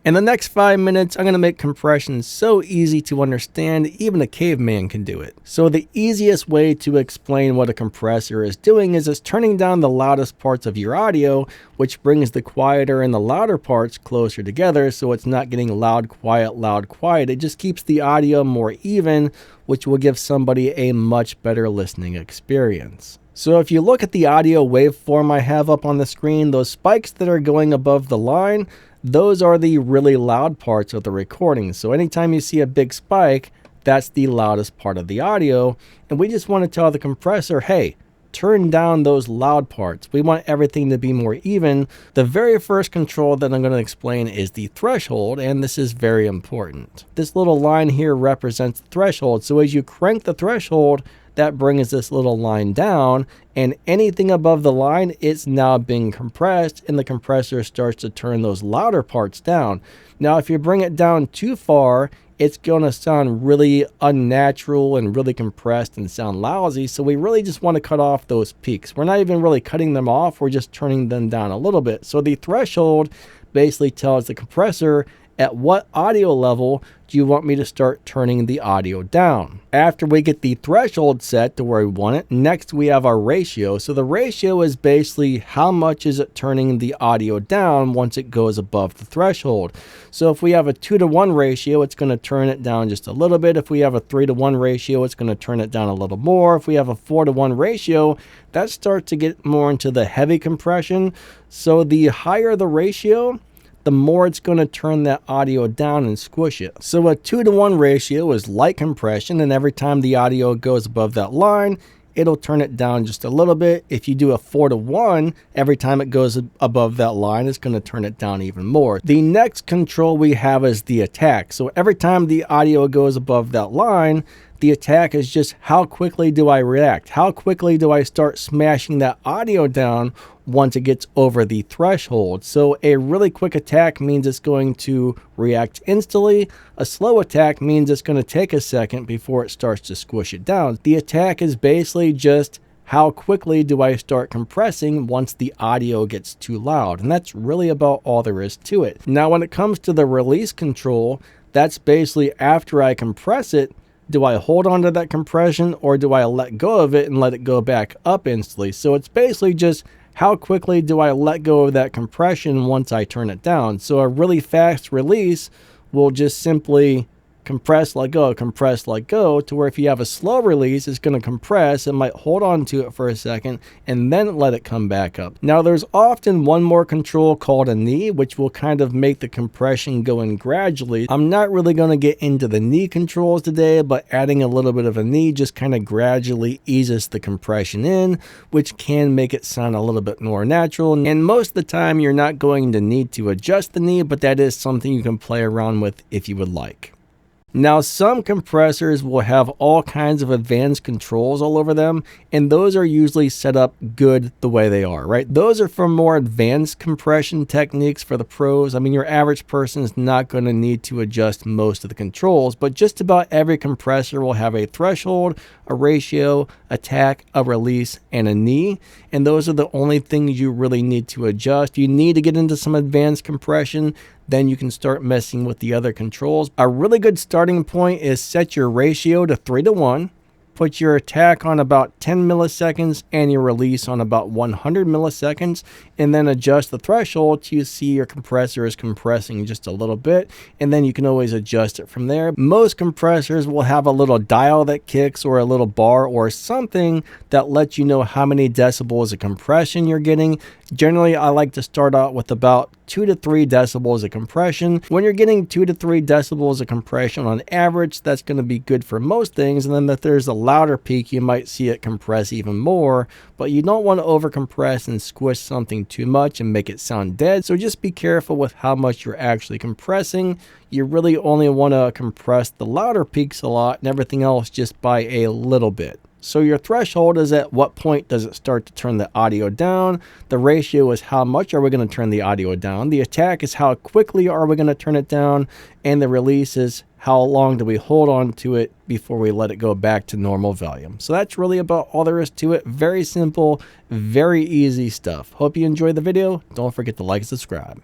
In the next 5 minutes, I'm going to make compression so easy to understand, even a caveman can do it. So the easiest way to explain what a compressor is doing is it's turning down the loudest parts of your audio, which brings the quieter and the louder parts closer together, so it's not getting loud, quiet, loud, quiet. It just keeps the audio more even, which will give somebody a much better listening experience. So if you look at the audio waveform I have up on the screen, those spikes that are going above the line, those are the really loud parts of the recording. So anytime you see a big spike, that's the loudest part of the audio. And we just want to tell the compressor, hey, turn down those loud parts. We want everything to be more even. The very first control that I'm going to explain is the threshold, and this is very important. This little line here represents the threshold. So as you crank the threshold, that brings this little line down, and anything above the line, it's now being compressed, and the compressor starts to turn those louder parts down. Now, if you bring it down too far, it's going to sound really unnatural and really compressed and sound lousy. So we really just want to cut off those peaks. We're not even really cutting them off. We're just turning them down a little bit. So the threshold basically tells the compressor, at what audio level do you want me to start turning the audio down? After we get the threshold set to where we want it, next we have our ratio. So the ratio is basically how much is it turning the audio down once it goes above the threshold. So if we have a 2-to-1 ratio, it's going to turn it down just a little bit. If we have a 3-to-1 ratio, it's going to turn it down a little more. If we have a 4-to-1 ratio, that starts to get more into the heavy compression. So the higher the ratio, the more it's going to turn that audio down and squish it. So a 2-to-1 ratio is light compression, and every time the audio goes above that line, it'll turn it down just a little bit. If you do a 4-to-1, every time it goes above that line, it's going to turn it down even more. The next control we have is the attack. So every time the audio goes above that line, the attack is just how quickly do I react? How quickly do I start smashing that audio down once it gets over the threshold? So a really quick attack means it's going to react instantly. A slow attack means it's going to take a second before it starts to squish it down. The attack is basically just how quickly do I start compressing once the audio gets too loud? And that's really about all there is to it. Now, when it comes to the release control, that's basically after I compress it, do I hold on to that compression or do I let go of it and let it go back up instantly? So it's basically just how quickly do I let go of that compression once I turn it down? So a really fast release will just simply compress, let go, to where if you have a slow release, it's going to compress. It might hold on to it for a second and then let it come back up. Now, there's often one more control called a knee, which will kind of make the compression go in gradually. I'm not really going to get into the knee controls today, but adding a little bit of a knee just kind of gradually eases the compression in, which can make it sound a little bit more natural. And most of the time, you're not going to need to adjust the knee, but that is something you can play around with if you would like. Now, some compressors will have all kinds of advanced controls all over them, and those are usually set up good the way they are, right? Those are for more advanced compression techniques for the pros. I mean, your average person is not going to need to adjust most of the controls, but just about every compressor will have a threshold, a ratio, attack, a release, and a knee, and those are the only things you really need to adjust. You need to get into some advanced compression, then you can start messing with the other controls. A really good starting point is set your ratio to 3-to-1. Put your attack on about 10 milliseconds and your release on about 100 milliseconds, and then adjust the threshold till you see your compressor is compressing just a little bit, and then you can always adjust it from there. Most compressors will have a little dial that kicks or a little bar or something that lets you know how many decibels of compression you're getting. Generally, I like to start out with about 2 to 3 decibels of compression. When you're getting 2 to 3 decibels of compression on average, that's going to be good for most things. And then if there's a louder peak, you might see it compress even more, but you don't want to over compress and squish something too much and make it sound dead. So just be careful with how much you're actually compressing. You really only want to compress the louder peaks a lot and everything else just by a little bit. So your threshold is at what point does it start to turn the audio down. The ratio is how much are we going to turn the audio down. The attack is how quickly are we going to turn it down. And the release is how long do we hold on to it before we let it go back to normal volume. So that's really about all there is to it. Very simple, very easy stuff. Hope you enjoyed the video. Don't forget to like and subscribe.